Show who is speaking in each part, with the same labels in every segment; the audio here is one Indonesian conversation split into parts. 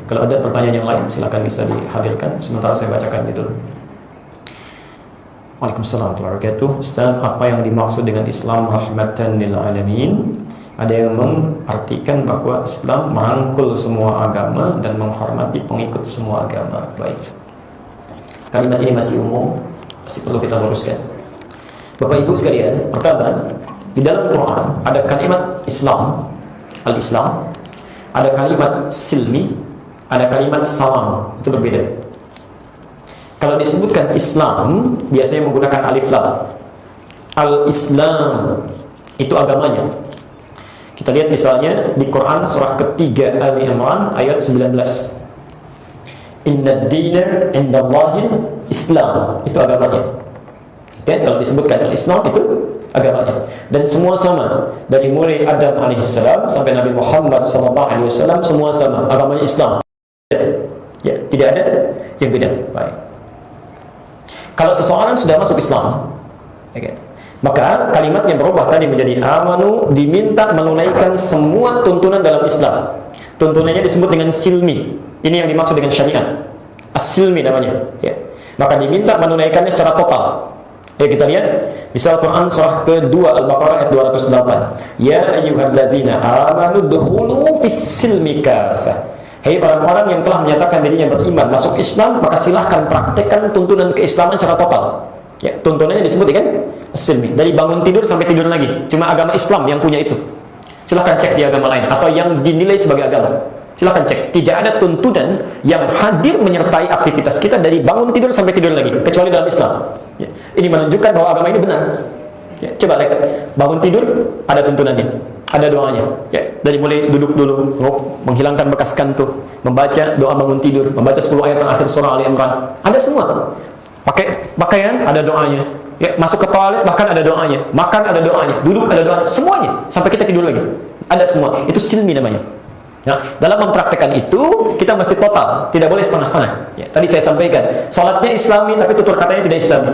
Speaker 1: Kalau ada pertanyaan yang lain, silakan bisa dihadirkan. Sementara saya bacakan ini dulu. Waalaikumsalam warahmatullahi wabarakatuh. Ustaz, apa yang dimaksud dengan Islam rahmatan lil alamin? Ada yang mengartikan bahwa Islam merangkul semua agama dan menghormati pengikut semua agama. Baik. Kalimat ini masih umum, masih perlu kita luruskan. Bapak Ibu sekalian, pertama, di dalam Quran ada kalimat Islam, al-Islam, ada kalimat silmi, ada kalimat salam. Itu berbeda. Kalau disebutkan Islam, biasanya menggunakan alif lam. Al-Islam itu agamanya. Kita lihat misalnya di Quran surah ketiga Ali Imran ayat 19. Inna ad-dina indallahil Islam, itu agamanya. Dan kalau disebutkan al-Islam itu agamanya. Dan semua sama, dari mulai Adam alaihissalam sampai Nabi Muhammad sallallahu alaihi wasallam, semua sama, agamanya Islam. Ya, tidak ada yang beda. Baik. Kalau seseorang sudah masuk Islam, okay, maka kalimatnya berubah tadi menjadi amanu, diminta menunaikan semua tuntunan dalam Islam. Tuntunannya disebut dengan silmi. Ini yang dimaksud dengan syariat. As-silmi namanya. Ya. Maka diminta menunaikannya secara total. Ya, kita lihat misal Quran surah kedua Al-Baqarah ayat 208. Ya ayyuhalladzina amanu dukhulu fis-silmi kafah. Hei orang-orang yang telah menyatakan dirinya beriman masuk Islam, maka silahkan praktekkan tuntunan keislaman secara total. Ya, tuntunannya disebut dengan as-silmi. Dari bangun tidur sampai tidur lagi. Cuma agama Islam yang punya itu. Silahkan cek di agama lain atau yang dinilai sebagai agama. Silahkan cek. Tidak ada tuntunan yang hadir menyertai aktivitas kita dari bangun tidur sampai tidur lagi, kecuali dalam Islam. Ya. Ini menunjukkan bahwa agama ini benar. Ya. Coba lihat, bangun tidur ada tuntunannya, ada doanya. Ya. Dari mulai duduk dulu, menghilangkan bekas kantuk, membaca doa bangun tidur, membaca 10 ayat terakhir surah Ali Imran, ada semua. Pakai pakaian ada doanya. Ya. Masuk ke toilet bahkan ada doanya. Makan ada doanya, duduk ada doanya, semuanya sampai kita tidur lagi. Ada semua. Itu silmi namanya. Nah, dalam mempraktekkan itu kita mesti total, tidak boleh setengah-setengah. Ya, tadi saya sampaikan, sholatnya Islami tapi tutur katanya tidak Islami.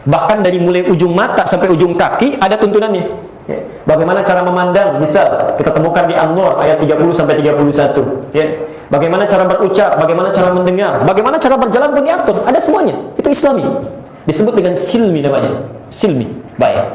Speaker 1: Bahkan dari mulai ujung mata sampai ujung kaki ada tuntunannya. Ya, bagaimana cara memandang? Misal kita temukan di An-Nur ayat 30 sampai 31. Ya, bagaimana cara berucap? Bagaimana cara mendengar? Bagaimana cara berjalan pun diatur. Ada semuanya. Itu Islami. Disebut dengan silmi namanya. Silmi. Baik.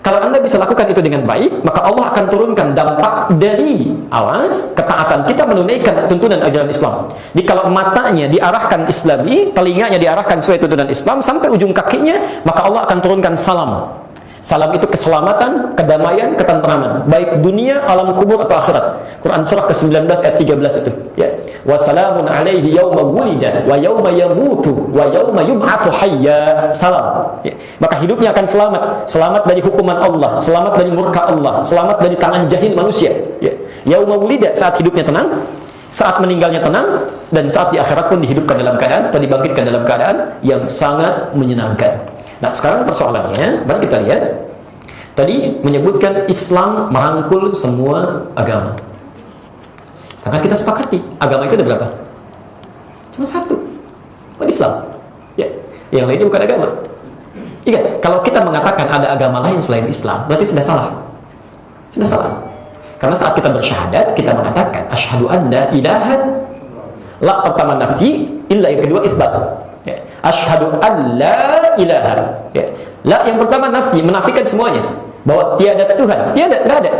Speaker 1: Kalau Anda bisa lakukan itu dengan baik, maka Allah akan turunkan dampak dari awas ketaatan kita menunaikan tuntunan ajaran Islam. Jadi kalau matanya diarahkan Islami, telinganya diarahkan sesuai tuntunan Islam sampai ujung kakinya, maka Allah akan turunkan salam. Salam itu keselamatan, kedamaian, ketentraman, baik dunia, alam kubur atau akhirat. Quran surah ke-19 ayat 13 itu. Ya. Wassalamun alaihi yawma wulida wa yawma yamutu wa yawma yub'atsu hayya. Salam. Ya. Maka hidupnya akan selamat, selamat dari hukuman Allah, selamat dari murka Allah, selamat dari tangan jahil manusia. Ya. Yauma wulida, saat hidupnya tenang, saat meninggalnya tenang, dan saat di akhirat pun dihidupkan dalam keadaan atau dibangkitkan dalam keadaan yang sangat menyenangkan. Nah, sekarang persoalannya, mari kita lihat. Tadi menyebutkan Islam merangkul semua agama. Akan kita sepakati, agama itu ada berapa? Cuma satu, Islam. Ya, yang lainnya bukan agama. Ingat, kalau kita mengatakan ada agama lain selain Islam, berarti sudah salah. Sudah salah. Karena saat kita bersyahadat, kita mengatakan asyhadu an la ilaha, la pertama nafi, illa yang kedua isbat. Ya. Asyhadu an la ilaha. Ya. La yang pertama nafi, menafikan semuanya, bahwa tiada Tuhan, tiada, enggak ada.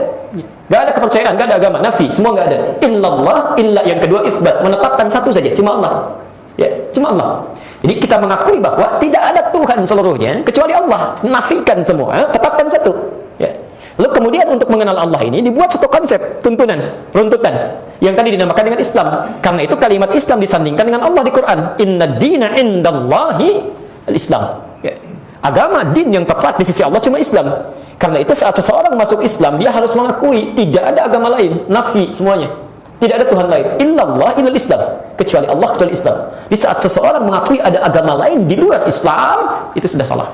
Speaker 1: Enggak ada kepercayaan, enggak ada agama, nafi, semua enggak ada. Illallah, illa yang kedua isbat, menetapkan satu saja, cuma Allah. Ya, cuma Allah. Jadi kita mengakui bahwa tidak ada Tuhan seluruhnya kecuali Allah, nafikan semua, tetapkan satu. Ya. Lalu kemudian untuk mengenal Allah ini dibuat satu konsep, tuntunan, runtutan yang tadi dinamakan dengan Islam. Karena itu kalimat Islam disandingkan dengan Allah di Quran. Inna dina indallahi al-Islam. Ya. Agama, din yang tepat di sisi Allah cuma Islam. Karena itu saat seseorang masuk Islam, dia harus mengakui tidak ada agama lain, nafi semuanya. Tidak ada Tuhan lain. Illallah illal Islam. Kecuali Allah, kecuali Islam. Di saat seseorang mengakui ada agama lain di luar Islam, itu sudah salah.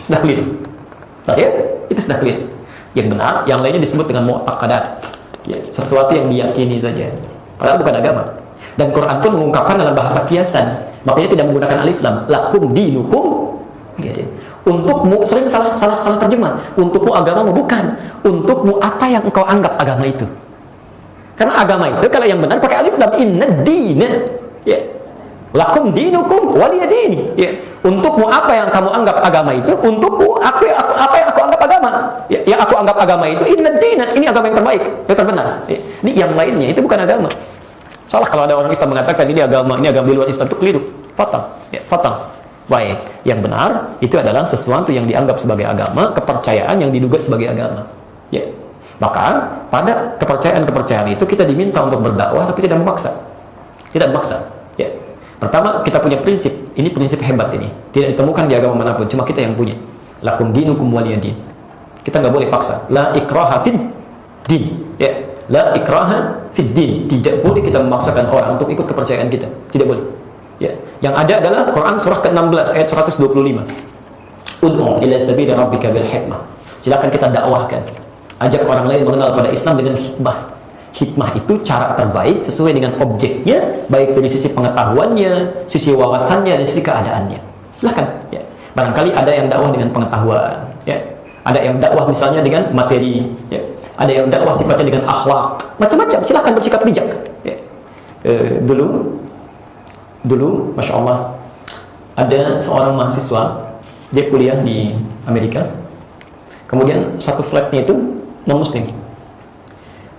Speaker 1: Sudah clear. Ya? Itu sudah clear. Yang benar, yang lainnya disebut dengan mu'taqadat. Ya, sesuatu yang diyakini saja. Padahal bukan agama. Dan Quran pun mengungkapkan dalam bahasa kiasan. Makanya tidak menggunakan alif lam. Lakum dinukum. Lihat ya. Untukmu, sering salah terjemah. Untukmu agamamu, bukan. Untukmu apa yang engkau anggap agama itu. Karena agama itu kalau yang benar pakai alif lam, inna dina, ya. Lakum dinukum waliyadini, ya. Untukmu apa yang kamu anggap agama itu, untukku apa yang aku anggap agama. Ya, yang aku anggap agama itu inna dina, ini agama yang terbaik, yang terbenar. Ya. Ini yang lainnya itu bukan agama. Salah kalau ada orang Islam mengatakan ini agama di luar Islam, itu keliru, fatal, ya, fatal. Baik, yang benar itu adalah sesuatu yang dianggap sebagai agama, kepercayaan yang diduga sebagai agama. Ya. Maka pada kepercayaan itu kita diminta untuk berdakwah tapi tidak memaksa. Tidak memaksa. Ya. Pertama, kita punya prinsip. Ini prinsip hebat ini. Tidak ditemukan di agama manapun, cuma kita yang punya. Lakum dinukum waliyadin. Kita nggak boleh paksa. La ikraha fid din. Ya. La ikraha fid din. Tidak boleh kita memaksakan orang untuk ikut kepercayaan kita. Tidak boleh. Ya. Yang ada adalah Quran surah ke-16 ayat 125. Ud'u ila sabili rabbika bil hikmah. Silakan kita dakwahkan. Ajak orang lain mengenal pada Islam dengan hikmah. Hikmah itu cara terbaik sesuai dengan objeknya, baik dari sisi pengetahuannya, sisi wawasannya, dan sisi keadaannya. Silakan. Ya. Barangkali ada yang dakwah dengan pengetahuan. Ya. Ada yang dakwah misalnya dengan materi. Ya. Ada yang dakwah sifatnya dengan akhlak. Macam-macam. Silakan bersikap bijak. Ya. Dulu, Masya Allah, ada seorang mahasiswa, dia kuliah di Amerika. Kemudian satu flatnya itu non-muslim.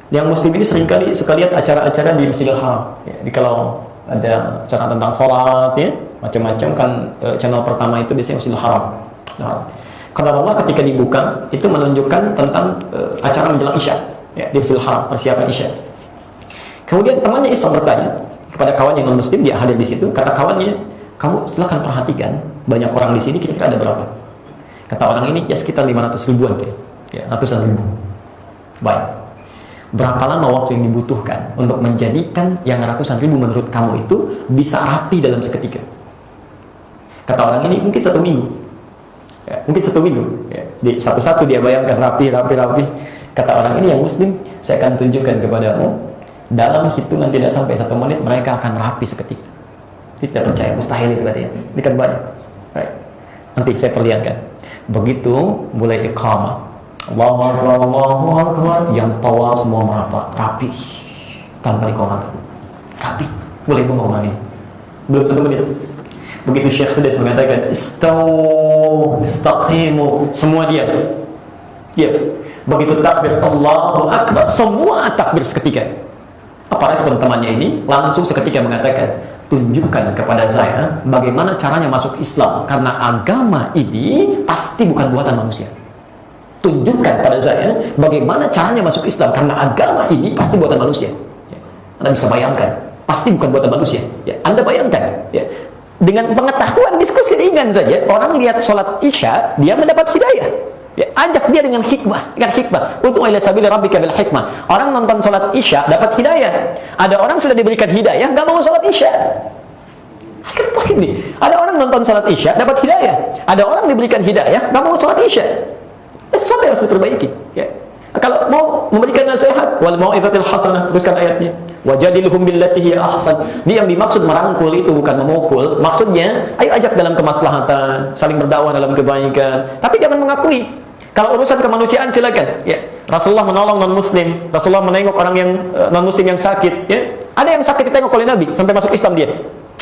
Speaker 1: Yang muslim ini seringkali suka lihat acara-acara di Masjidil Haram. Ya, jadi kalau ada acara tentang sholat, ya, macam-macam kan, channel pertama itu biasanya Masjidil Haram. Nah, karena Allah ketika dibuka itu menunjukkan tentang acara menjelang Isya, ya, di Masjidil Haram, persiapan Isya. Kemudian temannya Islam bertanya kepada kawan yang non-muslim, dia hadir di situ. Kata kawannya, kamu silakan perhatikan banyak orang di sini, kira-kira ada berapa? Kata orang ini, ya sekitar 500 ribuan, ya, ratusan ribu. Baik. Berapa lama waktu yang dibutuhkan untuk menjadikan yang ratusan ribu menurut kamu itu bisa rapi dalam seketika? Kata orang ini, mungkin 1 minggu. Ya, mungkin 1 minggu. Ya, di satu-satu dia bayangkan rapi. Kata orang ini yang muslim, saya akan tunjukkan kepadamu, dalam hitungan tidak sampai 1 menit mereka akan rapi seketika. Dia tidak percaya, mustahil itu katanya. Ini kan banyak. Right. Nanti saya perlihatkan. Begitu mulai iqamah, Allahu Akbar, yang tawaf semua merapat, rapi, tanpa iqamah, rapi. Boleh ngomong ini. Belum 1 menit. Begitu Syekh Sudais mengatakan istaqimu, semua diam. Ya. Begitu takbir Allahu Akbar, semua takbir seketika. Apa respon temannya ini? Langsung seketika mengatakan, tunjukkan kepada saya bagaimana caranya masuk Islam, karena agama ini pasti bukan buatan manusia. Tunjukkan pada saya bagaimana caranya masuk Islam, karena agama ini pasti buatan manusia. Ya. Anda bisa bayangkan, pasti bukan buatan manusia. Ya. Anda bayangkan, ya. Dengan pengetahuan diskusi ringan saja, orang lihat sholat Isya, dia mendapat hidayah. Ya, ajak dia dengan hikmah, untuk ila sabili rabbika bil hikmah. Orang nonton salat Isya dapat hidayah. Ada orang sudah diberikan hidayah nggak mau salat Isya. Ada orang nonton salat Isya dapat hidayah. Ada orang diberikan hidayah nggak mau salat Isya. Sesuatu yang harus diperbaiki. Ya. Kalau mau memberikan nasihat, wal mau'izatil hasanah, teruskan ayatnya. Wajadilhum billati hiya ahsan. Ini yang dimaksud merangkul itu bukan memukul. Maksudnya, ayo ajak dalam kemaslahatan, saling berdakwah dalam kebaikan. Tapi jangan mengakui. Kalau urusan kemanusiaan silakan. Ya. Rasulullah menolong non-muslim. Rasulullah menengok orang yang non-muslim yang sakit. Ya. Ada yang sakit ditengok oleh Nabi sampai masuk Islam dia.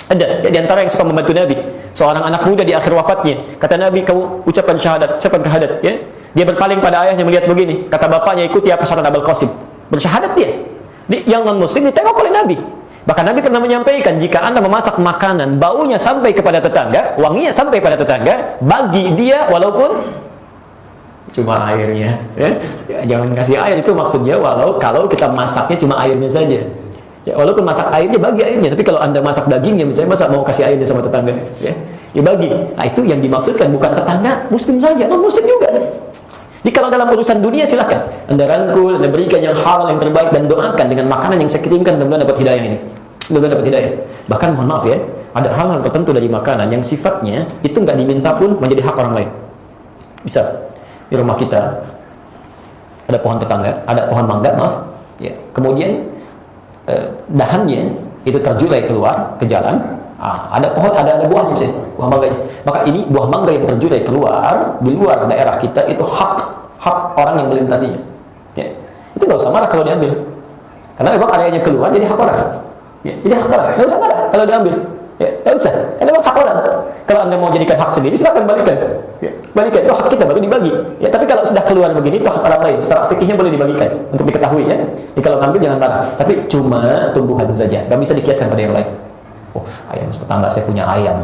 Speaker 1: Ada. Ya, di antara yang suka membantu Nabi. Seorang anak muda di akhir wafatnya. Kata Nabi, kamu ucapkan syahadat. Ucapkan syahadat. Ya. Dia berpaling pada ayahnya melihat begini. Kata bapaknya, ikuti apa syarat Abul Qasim. Bersyahadat dia. Yang non-muslim ditengok oleh Nabi. Bahkan Nabi pernah menyampaikan, jika Anda memasak makanan, baunya sampai kepada tetangga, wanginya sampai pada tetangga, bagi dia walaupun cuma airnya, ya. Jangan kasih air, itu maksudnya kalau kita masaknya cuma airnya saja, ya, walaupun masak airnya bagi airnya. Tapi kalau Anda masak dagingnya misalnya, masa mau kasih airnya sama tetangga, ya bagi. Nah, itu yang dimaksudkan, bukan tetangga muslim saja, non muslim juga. Jadi kalau dalam urusan dunia silakan Anda rangkul, Anda berikan yang halal, yang terbaik, dan doakan dengan makanan yang saya kirimkan, mudah-mudahan dapat hidayah ini, mudah-mudahan dapat hidayah. Bahkan mohon maaf ya, ada hal-hal tertentu dari makanan yang sifatnya itu nggak diminta pun menjadi hak orang lain. Bisa di rumah kita ada pohon tetangga, ada pohon mangga, maaf, ya. Kemudian dahannya itu terjulai keluar ke jalan. Ada pohon, ada buahnya misalnya, buah mangganya. Maka ini buah mangga yang terjulai keluar di luar daerah kita, itu hak orang yang melintasinya. Ya. Itu nggak usah marah kalau diambil. Karena memang areanya keluar jadi hak orang. Ya, jadi hak orang. Nggak usah marah kalau diambil. Ya, nggak usah. Karena memang hak orang. Kalau Anda mau jadikan hak sendiri, silakan balikan. Ya, balikan. Itu hak kita baru dibagi. Ya, tapi kalau sudah keluar begini, itu hak orang lain. Secara fikihnya boleh dibagikan untuk diketahui ya. Jadi kalau ngambil jangan marah. Tapi cuma tumbuhan saja. Nggak bisa dikiaskan pada yang lain. Oh, ayam tetangga saya punya ayam.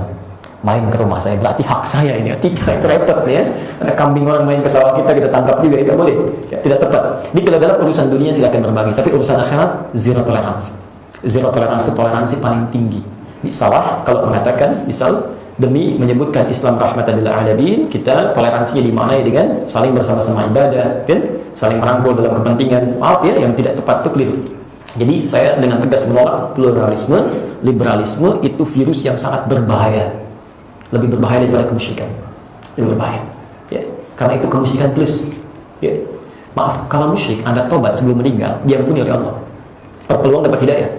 Speaker 1: Main ke rumah saya, berarti hak saya ini. Tidak, itu repot ya. Ada kambing orang main ke sawah kita tangkap juga, itu boleh. Ya, tidak tepat. Jadi kalau dalam urusan dunia silakan berbagi, tapi urusan akhirat zero tolerance. Zero tolerance itu toleransi paling tinggi. Ini salah kalau mengatakan, misal demi menyebutkan Islam rahmatan lil alamin, kita toleransinya dimaknai dengan saling bersama-sama ibadah, kan? Saling merangkul dalam kepentingan. Maaf ya, yang tidak tepat itu keliru. Jadi saya dengan tegas menolak pluralisme, liberalisme itu virus yang sangat berbahaya. Lebih berbahaya daripada kemusyrikan. Lebih berbahaya. Ya. Karena itu kemusyrikan plus. Ya. Maaf, kalau musyrik Anda tobat sebelum meninggal, diampuni oleh Allah. Berpeluang dapat hidayah.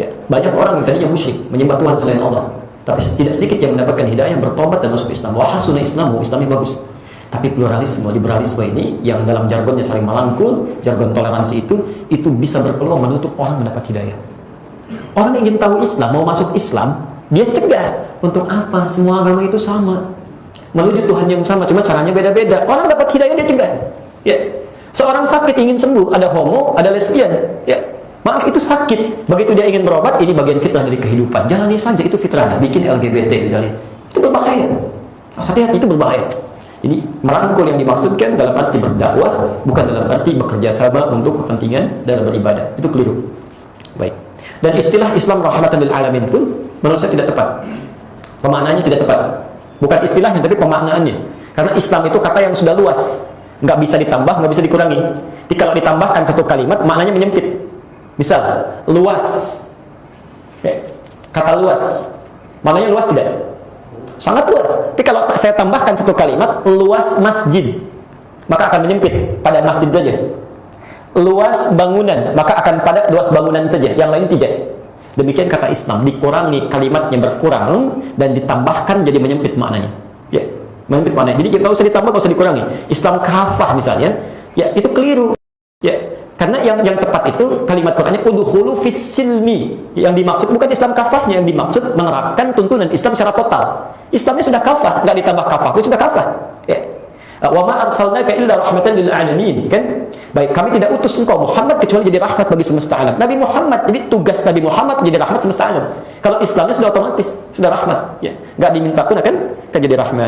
Speaker 1: Ya. Banyak orang yang tadinya musyrik, menyembah Tuhan selain Allah, tapi tidak sedikit yang mendapatkan hidayah, bertobat dan masuk Islam. Wa hasuna Islamu, Islamnya bagus. Tapi pluralisme, liberalisme ini yang dalam jargonnya saling melangkul, jargon toleransi itu bisa berpeluang menutup orang mendapat hidayah. Orang yang ingin tahu Islam, mau masuk Islam, dia cegah. Untuk apa? Semua agama itu sama, menuju Tuhan yang sama, cuma caranya beda-beda. Orang dapat hidayah dia cegah. Ya. Seorang sakit ingin sembuh, ada homo, ada lesbian. Ya. Maaf, itu sakit. Begitu dia ingin berobat, ini bagian fitrah dari kehidupan. Jalani saja, itu fitrahnya. Bikin LGBT misalnya, itu berbahaya. Hati-hati, itu berbahaya. Jadi merangkul yang dimaksudkan dalam arti berdakwah, bukan dalam arti bekerja sama untuk kepentingan dalam beribadah. Itu keliru. Baik. Dan istilah Islam rahmatan lil alamin pun menurut saya tidak tepat. Pemaknaannya tidak tepat. Bukan istilahnya, tapi pemaknaannya. Karena Islam itu kata yang sudah luas, nggak bisa ditambah, nggak bisa dikurangi. Jadi kalau ditambahkan satu kalimat, maknanya menyempit. Misal, luas. Kata luas, maknanya luas tidak? Sangat luas. Tapi kalau saya tambahkan satu kalimat, luas masjid, maka akan menyempit pada masjid saja. Luas bangunan, maka akan pada luas bangunan saja, yang lain tidak. Demikian kata Islam, dikurangi kalimatnya berkurang dan ditambahkan jadi menyempit maknanya. Ya, menyempit maknanya. Jadi nggak usah ditambah, nggak usah dikurangi. Islam kafah misalnya, ya itu keliru. Ya, karena yang tepat itu kalimat Qur'annya udkhulu fis silmi. Yang dimaksud bukan Islam kafahnya, yang dimaksud menerapkan tuntunan Islam secara total. Islamnya sudah kafah, nggak ditambah kafah, itu sudah kafah. Ya. Wa ma arsalnaka illa rahmatan lil alamin, kan? Baik, kami tidak utus engkau Muhammad kecuali jadi rahmat bagi semesta alam. Nabi Muhammad, jadi tugas Nabi Muhammad menjadi rahmat semesta alam. Kalau Islamnya sudah otomatis, sudah rahmat, ya. Enggak diminta pun akan jadi rahmat.